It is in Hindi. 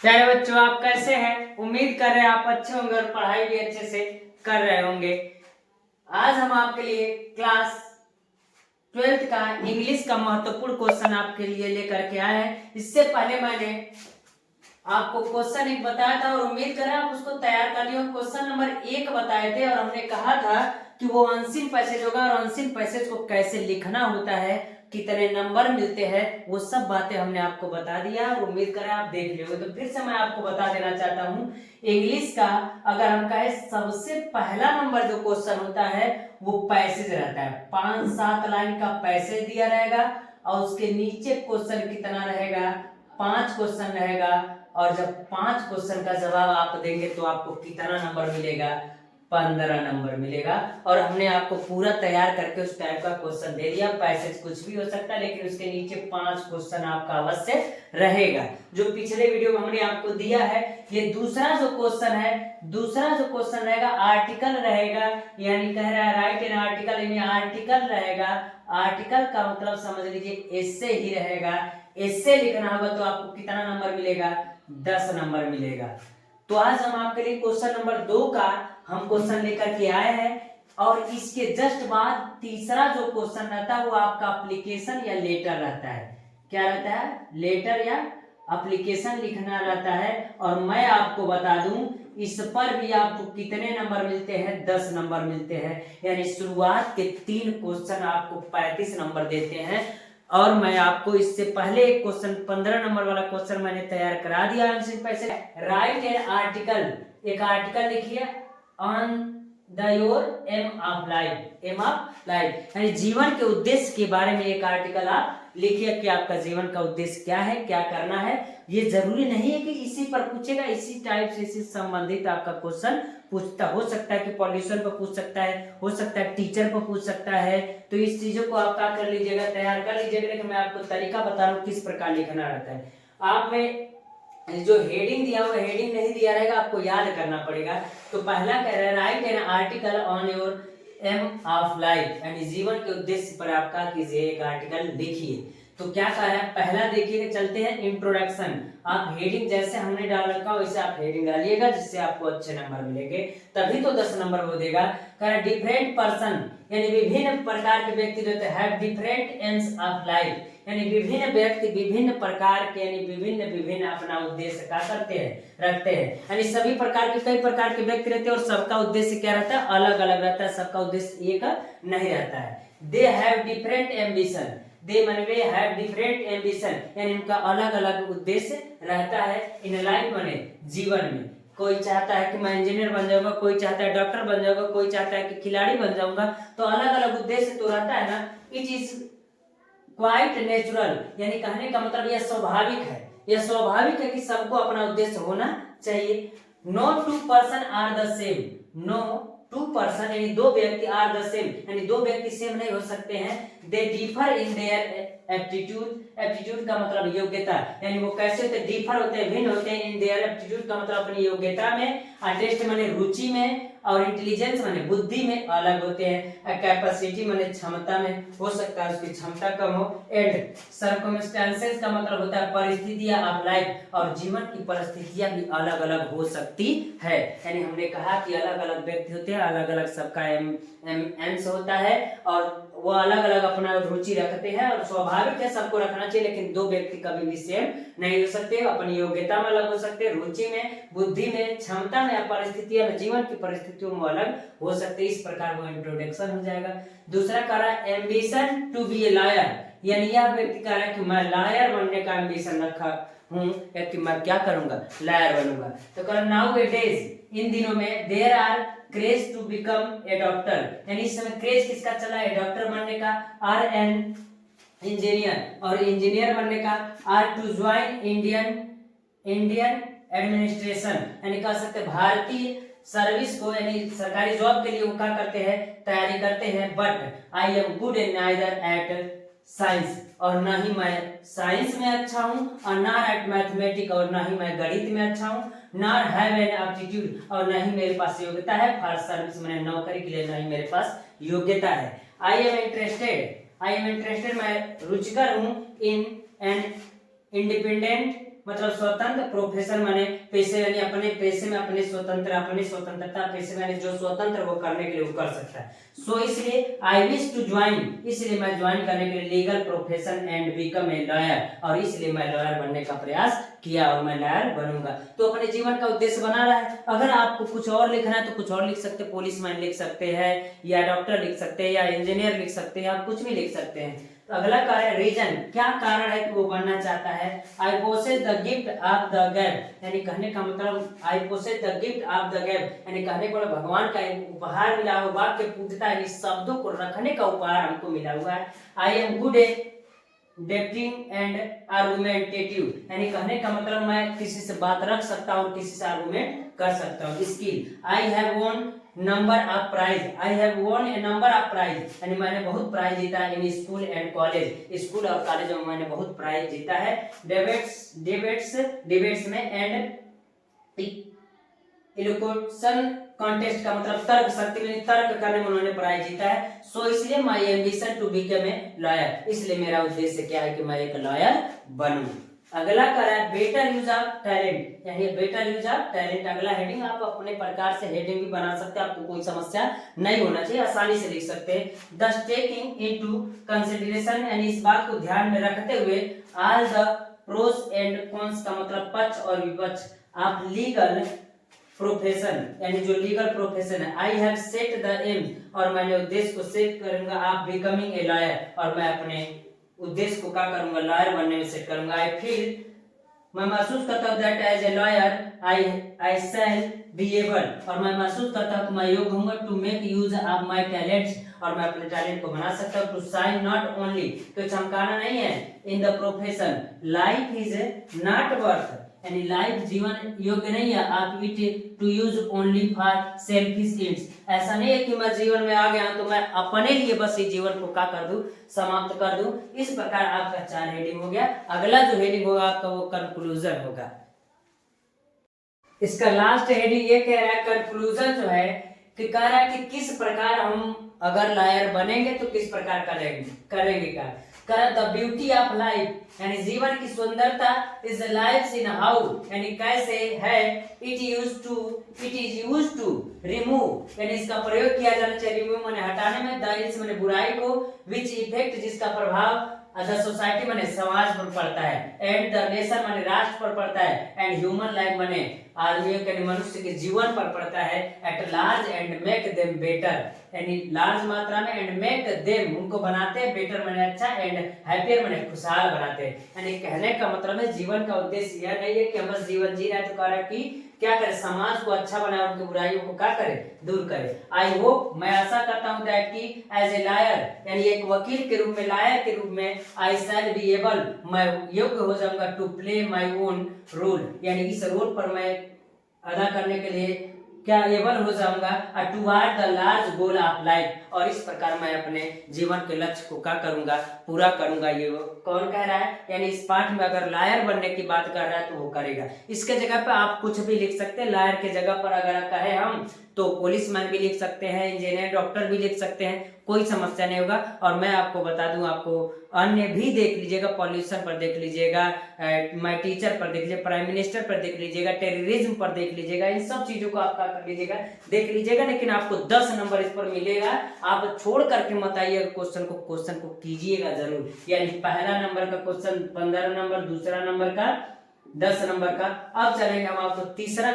चाहे बच्चों आप कैसे हैं, उम्मीद कर रहे हैं आप अच्छे होंगे और पढ़ाई भी अच्छे से कर रहे होंगे। आज हम आपके लिए क्लास 12th का इंग्लिश का महत्वपूर्ण क्वेश्चन आपके लिए लेकर के आए हैं। इससे पहले मैंने आपको क्वेश्चन एक बताया था और उम्मीद कर रहे हैं आप उसको तैयार कर लिए। क्वेश्चन नंबर 1 बताए थे और हमने कहा था कि वो अनसीन पैसेज होगा और अनसीन पैसेज को कैसे लिखना होता है, कितने नंबर मिलते हैं, वो सब बातें हमने आपको बता दिया और उम्मीद करें आप देख लियोगे। तो फिर से मैं आपको बता देना चाहता हूँ, इंग्लिश का अगर हम कहें सबसे पहला नंबर जो क्वेश्चन होता है वो पैसेज रहता है। 5-7 लाइन का पैसेज दिया रहेगा और उसके नीचे क्वेश्चन कितना रहेगा, 5 क्वेश्चन रहेगा। और जब 5 क्वेश्चन का जवाब आप देंगे तो आपको कितना नंबर मिलेगा, 15 नंबर मिलेगा। और हमने आपको पूरा तैयार करके उस टाइप का क्वेश्चन दे दिया। पैसेज कुछ भी हो सकता है लेकिन उसके नीचे 5 क्वेश्चन आपका अवश्य रहेगा। जो पिछले वीडियो में हमने आपको दिया है, ये दूसरा जो क्वेश्चन है, दूसरा जो क्वेश्चन रहेगा आर्टिकल रहेगा, यानी कह रहा है राइट एन आर्टिकल, यानी आर्टिकल रहेगा। आर्टिकल का मतलब समझ लीजिए एस्से ही रहेगा। एस्से लिखना होगा तो आपको कितना नंबर मिलेगा, 10 नंबर मिलेगा। तो आज हम आपके लिए क्वेश्चन नंबर 2 का हम क्वेश्चन लेकर के आए हैं और इसके जस्ट बाद तीसरा जो क्वेश्चन रहता है वो आपका एप्लीकेशन या लेटर रहता है। क्या रहता है, लेटर या एप्लीकेशन लिखना रहता है। और मैं आपको बता दूं इस पर भी आपको कितने नंबर मिलते हैं, 10 नंबर मिलते हैं। यानी शुरुआत के 3 क्वेश्चन आपको 35 नंबर देते हैं। और मैं आपको इससे पहले एक क्वेश्चन 15 नंबर वाला क्वेश्चन मैंने तैयार करा दिया। पैसे राइट एन आर्टिकल, एक आर्टिकल लिखिए on the your aim of life, aim of life यानी जीवन के उद्देश्य के बारे में एक आर्टिकल आप लिखिए कि आपका जीवन का उद्देश्य क्या है, क्या करना है। ये जरूरी नहीं है कि इसी पर पूछेगा, इसी टाइप से इसी संबंधित आपका क्वेश्चन पूछता हो सकता है कि पॉल्यूशन पर पूछ सकता है, हो सकता है टीचर पर पूछ सकता है। तो इस चीजों को आप क्या कर लीजिएगा, तैयार कर लीजिएगा। लेकिन मैं आपको तरीका बता रहा हूँ किस प्रकार लिखना रहता है। आप में जो हेडिंग दिया हुआ, हेडिंग नहीं दिया रहेगा, आपको याद करना पड़ेगा। तो पहला कह रहा है write an article on your aim of life, यानी जीवन के उद्देश्य पर आप क्या कीजिए, एक आर्टिकल लिखिए। तो क्या कह रहा है, पहला देखिए, चलते हैं इंट्रोडक्शन। आप हेडिंग जैसे हमने डाल रखा हो वैसे आप हेडिंग डालिएगा, जिससे आपको अच्छे नंबर मिलेंगे, तभी तो 10 नंबर वो देगा। कह रहा है डिफरेंट पर्सन, यानी विभिन्न प्रकार के व्यक्ति जो have different AIIMS of life, यानी विभिन्न व्यक्ति विभिन्न प्रकार के, यानी विभिन्न अपना उद्देश्य क्या करते हैं, रखते हैं। यानी सभी प्रकार के, कई प्रकार के व्यक्ति रहते हैं और सबका उद्देश्य क्या रहता है, अलग अलग रहता है, सबका उद्देश्य एक नहीं रहता है। दे हैव डिफरेंट एम्बिशन, दे माने वे हैव डिफरेंट एम्बिशन, यानी उनका अलग अलग उद्देश्य रहता है। इन लाइफ माने जीवन में, कोई चाहता है कि मैं इंजीनियर बन जाऊंगा, कोई चाहता है डॉक्टर बन जाऊंगा, कोई चाहता है कि खिलाड़ी बन जाऊंगा। तो अलग अलग उद्देश्य तो रहता है ना। इट इज क्वाइट नेचुरल, यानी कहने का मतलब यह स्वाभाविक है, यह स्वाभाविक है कि सबको अपना उद्देश्य होना चाहिए। No two person are the same, no two person यानी दो व्यक्ति आर द सेम, यानी दो व्यक्ति सेम नहीं हो सकते हैं। They differ in their aptitude, aptitude का मतलब योग्यता, यानी वो कैसे होते, डिफर होते हैं, भिन्न होते हैं। इन देयर एप्टीट्यूड का मतलब अपनी योग्यता में, टेस्ट माने रुचि में, और इंटेलिजेंस माने बुद्धि में अलग होते हैं। कैपेसिटी माने क्षमता में, हो सकता है उसकी क्षमता कम हो। एंड सर्कमस्टेंसेस का मतलब होता है परिस्थितियां ऑफ लाइफ, और जीवन की परिस्थितियां भी अलग अलग हो सकती है। यानी हमने कहा कि अलग अलग व्यक्ति होते हैं, अलग अलग सबका एम्स होता है और वो अलग अलग अपना रुचि रखते हैं। और स्वाभाविक है सबको रखना चाहिए, लेकिन दो व्यक्ति कभी भी सेम नहीं हो सकते, अपनी योग्यता में अलग हो सकते हैं, रुचि में, बुद्धि में, क्षमता में या परिस्थितियों में, जीवन की परिस्थितियों में अलग हो सकते हैं। इस प्रकार वो इंट्रोडक्शन हो जाएगा। दूसरा कह रहा है ambition to be a lawyer, यानी यह व्यक्ति कह रहा है कि मैं लॉयर बनने का एम्बिशन रखा हूँ, या कि मैं क्या करूंगा, लॉयर बनूंगा। तो कह नाउ ए डेज, इन दिनों में, there are craze to become a doctor, यानी इस समय क्रेज किसका चला है, डॉक्टर बनने का। आर एन इंजीनियर, और इंजीनियर बनने का। Or to join Indian administration, यानी कह सकते भारतीय सर्विस को, यानी सरकारी जॉब के लिए वो क्या करते हैं, तैयारी करते हैं। But I am good in neither at science, और ना ही मैं साइंस में अच्छा हूँ, और ना एट मैथमेटिक, और ना ही मैं गणित में अच्छा हूँ। नॉट हैव एन एप्टीट्यूड, और ना ही मेरे पास योग्यता है। फॉर सर्विस मैंने नौकरी के लिए ना ही मेरे पास योग्यता है। आई एम इंटरेस्टेड, मैं रुचिकर हूँ। इन एन इंडिपेंडेंट मतलब स्वतंत्र, प्रोफेशन माने पेशे, यानी अपने पेशे में अपनी स्वतंत्रता, पेशे में जो स्वतंत्र वो करने के लिए वो कर सकता है। सो इसलिए आई विश टू ज्वाइन, इसलिए मैं ज्वाइन करने के लिए legal profession and become a lawyer, और इसलिए मैं लॉयर बनने का प्रयास किया और मैं लॉयर बनूंगा। तो अपने जीवन का उद्देश्य बना रहा है। अगर आपको कुछ और लिखना है तो कुछ और लिख सकते हैं, पुलिसमैन लिख सकते हैं, या डॉक्टर लिख सकते हैं, या इंजीनियर लिख सकते हैं, आप कुछ भी लिख सकते हैं। तो अगला कार्य रीजन, क्या कारण है कि वो बनना चाहता है। I possess the gift of the gab, यानी कहने का मतलब I possess the gift of the gab, यानी कहने को भगवान का एक उपहार मिला हुआ, वाक्य पूर्णता यानी शब्दों को रखने का उपहार हमको मिला हुआ है। I am good at debating and argumentative, यानी कहने का मतलब मैं किसी से बात रख सकता हूँ, किसी से आर्गुमेंट कर सकता हूँ। Skill, I have won number of prize, I have won a number of prize, यानी मैंने बहुत प्राइज जीता है in school and college, school और कॉलेज में मैंने बहुत प्राइज जीता है। डिबेट्स में एंड इलोक्यूशन कॉन्टेस्ट का मतलब तर्क शक्ति में, तर्क करने में उन्होंने प्राइज जीता है। सो इसलिए my ambition to become a lawyer, इसलिए मेरा उद्देश्य क्या है कि मैं एक लॉयर बनूं। अगला क्या है, बेटर यूज ऑफ टैलेंट, यानी बेटर यूज ऑफ टैलेंट। अगला हेडिंग आप अपने प्रकार से हेडिंग भी बना सकते हैं, आपको कोई समस्या नहीं होना चाहिए, आसानी से लिख सकते हैं। दस टेकिंग इनटू कंसीडरेशन, यानी इस बात को ध्यान में रखते हुए, all the pros and cons का मतलब पक्ष और विपक्ष, आप लीगल प्रोफेशन, यानी जो लीगल प्रोफेशन है। I have set the aim, और मैंने उद्देश्य को सेट करूंगा, आप बिकमिंग ए लॉयर, और मैं अपने उद्देश्य को क्या करूंगा, लॉयर बनने में सेट करूंगा। आई फील, मैं महसूस करता हूँ that as a lawyer I shall be able, और मैं महसूस करता हूँ कि मैं योग्य हूँ to make use of my talents, और मैं अपने टैलेंट को बना सकता हूँ। टू शाइन नॉट ओनली, तो चमकाना नहीं है, in the profession, life is not worth, यानी लाइफ जीवन योग्य नहीं है, आप it to use only for selfish needs, ऐसा नहीं है कि मैं जीवन में आ गया तो मैं अपने लिए बस इस जीवन को क्या कर दूं, समाप्त कर दूं। इस प्रकार आपका 4 हेडिंग हो गया। अगला जो हेडिंग होगा आपका वो कंक्लूजन होगा। इसका लास्ट हेडिंग ये कह रहा है, कंक्लूजन जो है कि कह रहा है कि किस प्रकार हम अगर लॉयर बनेंगे तो किस प्रकार करेंगे क्या। द ब्यूटी ऑफ लाइफ, यानी जीवन की सुंदरता, इज लाइफ इन हाउ, यानी कैसे है, it is use to remove, यानी इसका प्रयोग किया जाना चाहिए, रिमूव माने हटाने में, द माने बुराई को, विच इफेक्ट जिसका प्रभाव, द सोसाइटी माने समाज पर पड़ता है, एंड द नेशन माने राष्ट्र पर पड़ता है, एंड ह्यूमन लाइफ माने आदमियों के मनुष्य के जीवन पर पड़ता है, at large and make them better, यानी लार्ज मात्रा में, एंड मेक देम उनको बनाते हैं, बेटर माने अच्छा, एंड हैप्पियर माने खुशहाल बनाते हैं। यानी कहने का मतलब है जीवन का उद्देश्य यह नहीं है कि हम बस जीवन जी रहे हैं, तो कह रहा है कि क्या करे, समाज को अच्छा बनाए, उनकी बुराइयों को क्या करे, दूर करे। आई होप, मैं आशा करता हूं दैट कि एज ए लॉयर, यानी एक वकील के रूप में, लॉयर के रूप में, आई शैल बी एबल, मैं योग्य हो जाऊंगा, to play my own role, यानी इस रोल पर मैं अदा करने के लिए क्या एबल हो जाऊंगा, toward the large goal of life, और इस प्रकार मैं अपने जीवन के लक्ष्य को क्या करूंगा, पूरा करूंगा। ये कौन कह रहा है, यानी इस पाठ में अगर लॉयर बनने की बात कर रहा है तो वो करेगा। इसके जगह पे आप कुछ भी लिख सकते हैं, लॉयर के जगह पर अगर कहे हम तो पुलिसमैन भी लिख सकते हैं, इंजीनियर, डॉक्टर भी लिख सकते हैं, कोई समस्या नहीं होगा। और मैं आपको बता दूं, आपको अन्य भी देख लीजिएगा, पॉल्यूशन पर देख लीजिएगा, माय टीचर पर देख लीजिएगा, प्राइम मिनिस्टर पर देख लीजिएगा, टेररिज्म पर देख लीजिएगा, इन सब चीजों को आप क्या कर लीजिएगा, देख लीजिएगा, लेकिन आपको 10 नंबर इस पर मिलेगा। आप छोड़ करके मत आइएगा, क्वेश्चन को कीजिएगा जरूर, यानी पहला नंबर का क्वेश्चन 15 नंबर, दूसरा नंबर का 10 नंबर का। अब चलेंगे हम आपको तीसरा